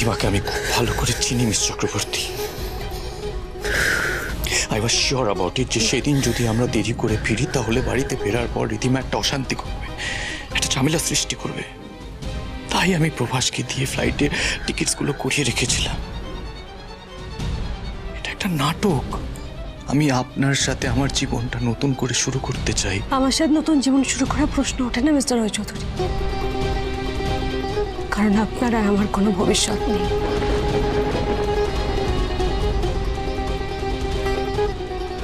রিধিমাকে আমি খুব ভালো করে চিনি miss Chakraborty. I was sure about it যে সেদিন যদি আমরা দেরি করে ফিরি তাহলে বাড়িতে ফেরার পর রিধিমা একটা অশান্তি করবে, একটা ঝামেলা সৃষ্টি করবে। তাই আমি প্রভাসকে দিয়ে ফ্লাইটের টিকিটসগুলো করিয়ে রেখেছিলাম। এটা একটা নাটক। আমি আপনার সাথে আমার জীবনটা নতুন করে শুরু করতে চাই। আমার সাথে নতুন জীবন শুরু করার প্রশ্ন ওঠে না মিস্টার রায়চৌধুরী, কারণ আপনার আর আমার কোনো ভবিষ্যৎ নেই।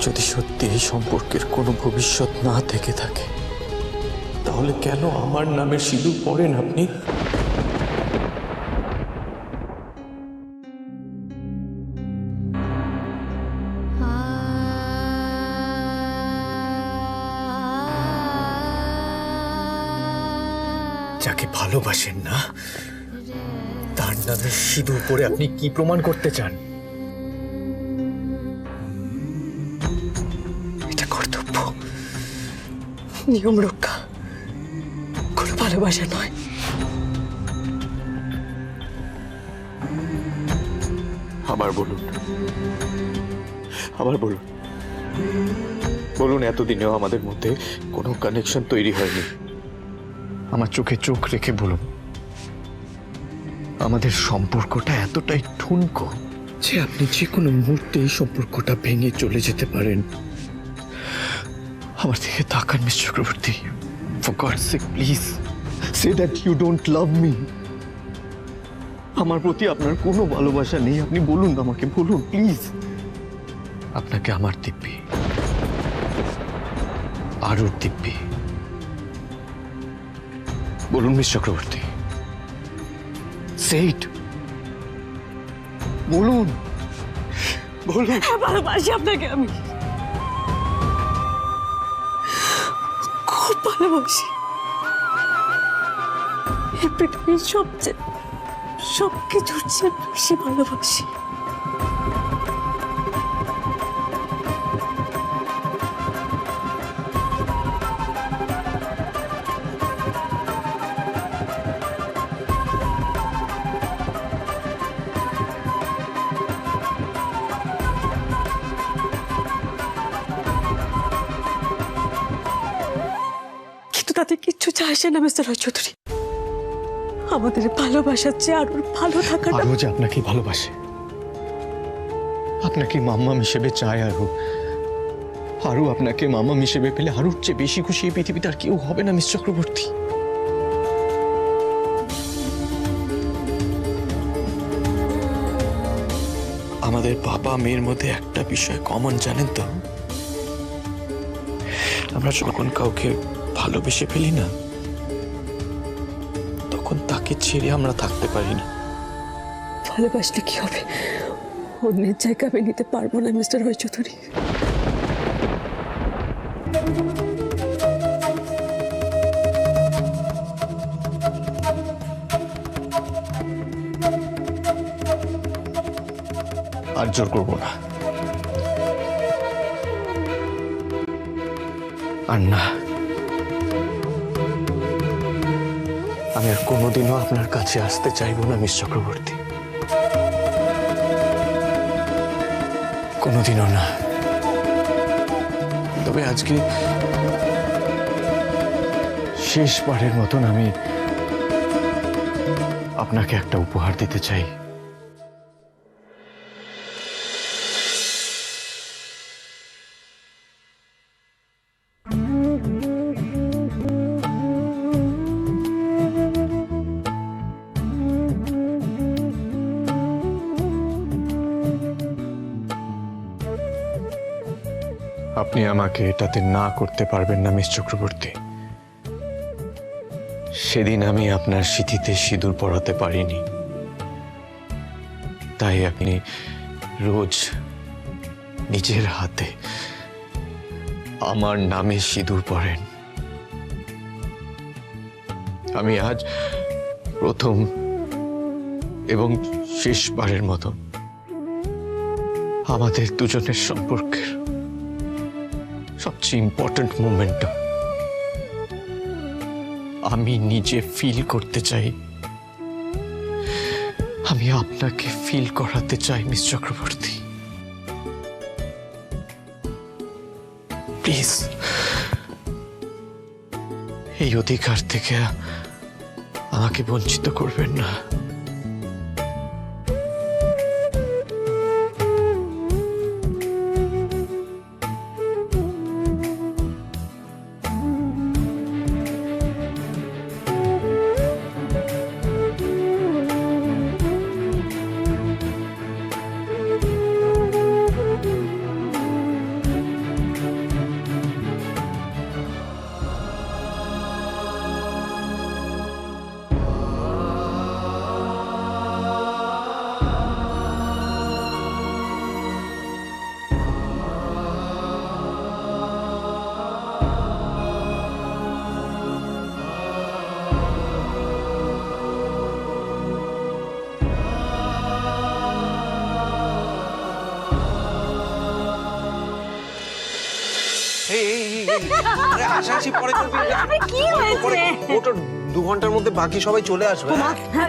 যদি সত্যি এই সম্পর্কের কোনো ভবিষ্যৎ না থেকে থাকে তাহলে কেন আমার নামে সিঁদুর পড়েন আপনি? যাকে ভালোবাসেন না তার নামে সিঁদুর পরে আপনি কি প্রমাণ করতে চান? এটা কর্তব্য, নিয়ম রক্ষা, কোনো ভালোবাসা নয়। আবার বলুন, আবার বলুন, বলুন এতদিনেও আমাদের মধ্যে কোনো কানেকশন তৈরি হয়নি। আমার চোখে চোখ রেখে বলুন, আমাদের সম্পর্কটা এতটাই ঠুনকো যে আপনি যে কোনো মুহূর্তে এই সম্পর্কটা ভেঙে চলে যেতে পারেন। আমার দিকে তাকান Miss Chakraborty. For God's sake please say that you don't love me. আমার প্রতি আপনার কোনো ভালোবাসা নেই। আপনি বলুন আমাকে, বলুন প্লিজ। আপনাকে আমার দিব্যি, আরুর দিব্যি। বলুন মিস চক্রবর্তী, সেইট বলুন, বলুন। ভালোবাসি আপনাকে, আমি খুব ভালোবাসি। এই পৃথিবীর সবকিছুর চেয়ে বেশি ভালোবাসি। তাতে কিচ্ছু চাইছে না মিস্টার রায়চৌধুরী। আমাদের ভালোবাসার চেয়ে আরুর ভালো থাকাটা। আরু যে আপনাকে ভালোবাসে, আপনাকে মাম্মা হিসেবে চায়। আরু আপনাকে মাম্মা হিসেবে পেলে আরুর চেয়ে বেশি খুশি এই পৃথিবীতে আর কেউ হবে না মিস চক্রবর্তী। আমাদের বাবা মেয়ের মধ্যে একটা বিষয় কমন জানেন তো, আমরা যখন কাউকে ভালোবেসে ফেলি না তখন তাকে ছেড়ে আমরা থাকতে পারি না। ভালোবাসলে কি হবে? অন্যের জায়গা আমি নিতে পারবো না মিস্টার রায়চৌধুরী। আর জোর করবো না। আর না, আমি আর কোনোদিনও আপনার কাছে আসতে চাইবো না মিস চক্রবর্তী, কোনোদিনও না। তবে আজকে শেষবারের মতন আমি আপনাকে একটা উপহার দিতে চাই। আপনি আমাকে এটাতে না করতে পারবেন না মিস চক্রবর্তী। সেদিন আমি আপনার সিঁথিতে সিঁদুর পরাতে পারিনি, তাই আপনি রোজ নিজের হাতে আমার নামে সিঁদুর পরেন। আমি আজ প্রথম এবং শেষবারের মতো আমাদের দুজনের সম্পর্কের সবচেয়ে ইম্পর্টেন্ট মোমেন্টটা আমি নিজে ফিল করতে চাই। আমি আপনাকে ফিল করাতে চাই মিস চক্রবর্তী। প্লিজ এই অধিকার থেকে আমাকে বঞ্চিত করবেন না। কি হয়েছে? ওটা 2 ঘন্টার মধ্যে বাকি সবাই চলে আসবে।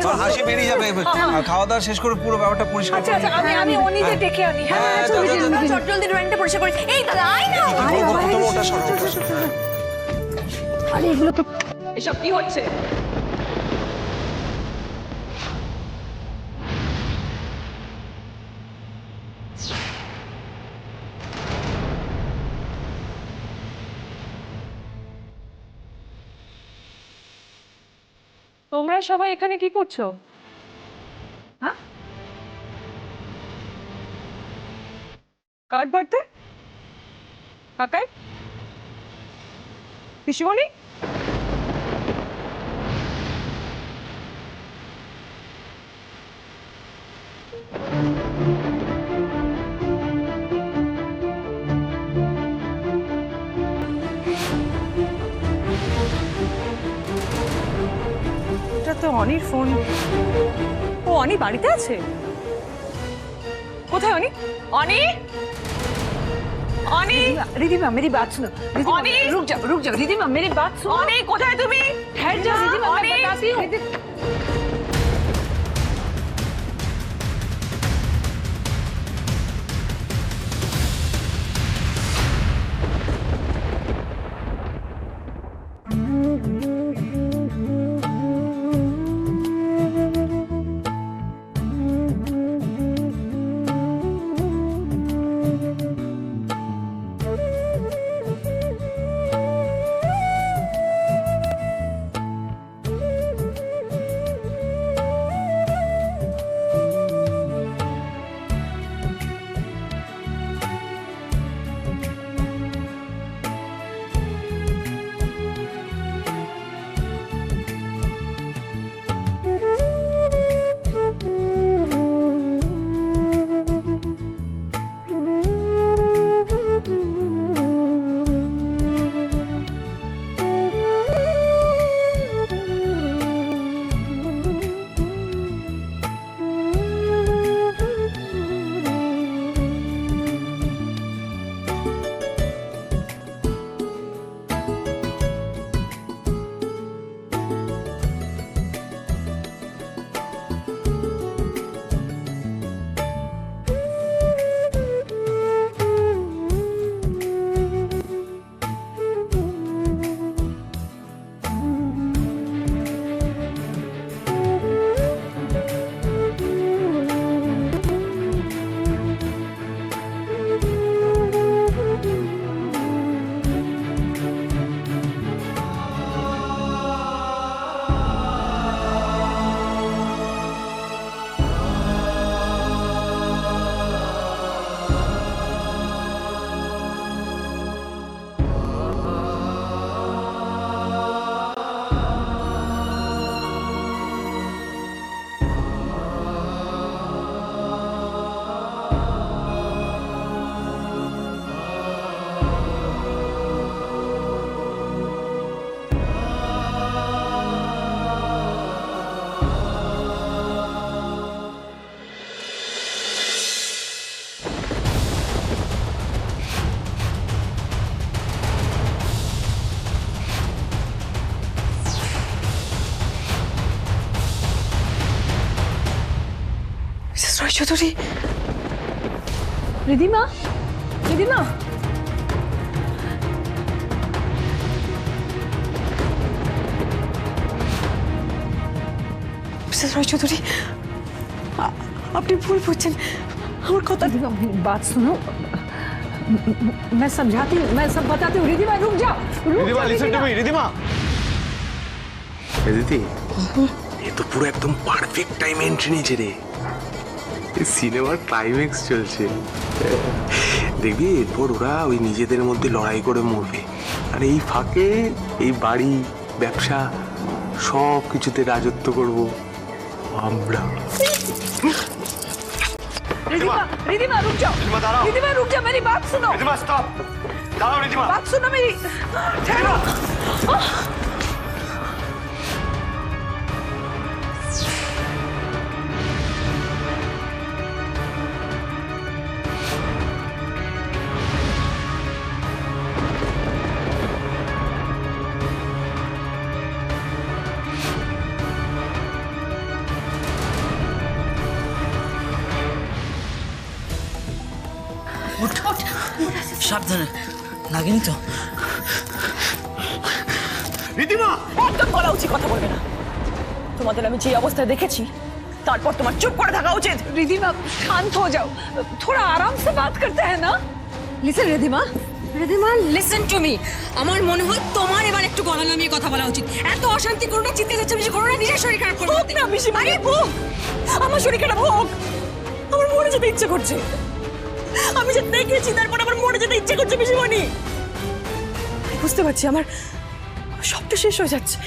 আর হাসি বেরিয়ে যাবে। আর খাওয়া দাওয়া শেষ করে পুরো ব্যাপারটা পরিষ্কার করে আচ্ছা আমি অনিকে ডেকে আনি। হ্যাঁ, যাও, যাও, যাও। চট জলদি ড্রয়িংটা পরিষ্কার করি। এই দাদা আয় না। ওটা সরাও। আরে এগুলো তো এসব কি হচ্ছে? তোমরা সবাই এখানে কি করছো? হ্যাঁ, কার বাড়িতে? কাকাই, পিসিমণি, এটা তো অনির ফোন। ও অনি বাড়িতে আছে? কোথায় অনি? অনি, অনি, रिधिमा मेरी बात सुनो। অনি, रुक जाओ रिधिमा मेरी बात सुनो। অনি কোথায় তুমি? ठहर जाओ रिधिमा, मैं অনি, बताती हूँ। রায়চৌধুরী, রিদিমা, রিদিমা, মিস্টার রায়চৌধুরী, আপনি ভুল বুঝছেন আমার কথা। रिदिमा मेरी बात सुनो, मैं समझाती हूँ, मैं सब बताती हूँ। रिदिमा रुक जाओ, रुक जाओ रिदिमा। রিদিমা, দিদি এ তো পুরো একদম পারফেক্ট টাইম এন্ট্রি নিয়েছে রে। সিনেমার ক্লাইম্যাক্স চলছে, দেখবি এরপর ওরা ওই নিজেদের মধ্যে লড়াই করে মরবে, আর এই ফাঁকে এই বাড়ি ব্যবসা সব কিছুতে রাজত্ব করব আমরা। रिदिमा, रिदिमा रुक जाओ, रिदिमा रुक जाओ, मेरी बात सुनो, রিদিমা স্টপ, দাঁড়াও রিদিমা। बात सुनो मेरी, ठहरो। সাবধানে, লাগেনি তো? রিদিমা, একদম গলা উচিত কথা বলবে না। তোমাদের আমি যে অবস্থায় দেখেছি, তারপর তোমার চুপ করে থাকা উচিত। रिदिमा शांत हो जाओ, थोड़ा आराम से बात करते हैं ना। Listen Ridhima, Ridhima listen to me, আমার মনে হয় তোমার এবার একটু গলা নামিয়ে কথা বলা উচিত। এত অশান্তি করো না, চিন্তা যাচ্ছে বেশি করো না, নিজের শরীর খারাপ করো হোক না বেশি, আরে হোক, আমার শরীর খারাপ হোক, আমার মরে যেতে ইচ্ছে করছে। আমি যে দেখেছি, তারপর আমার মরে যেতে ইচ্ছে করছে পিসিমণি। বুঝতে পারছি আমার সবটা শেষ হয়ে যাচ্ছে,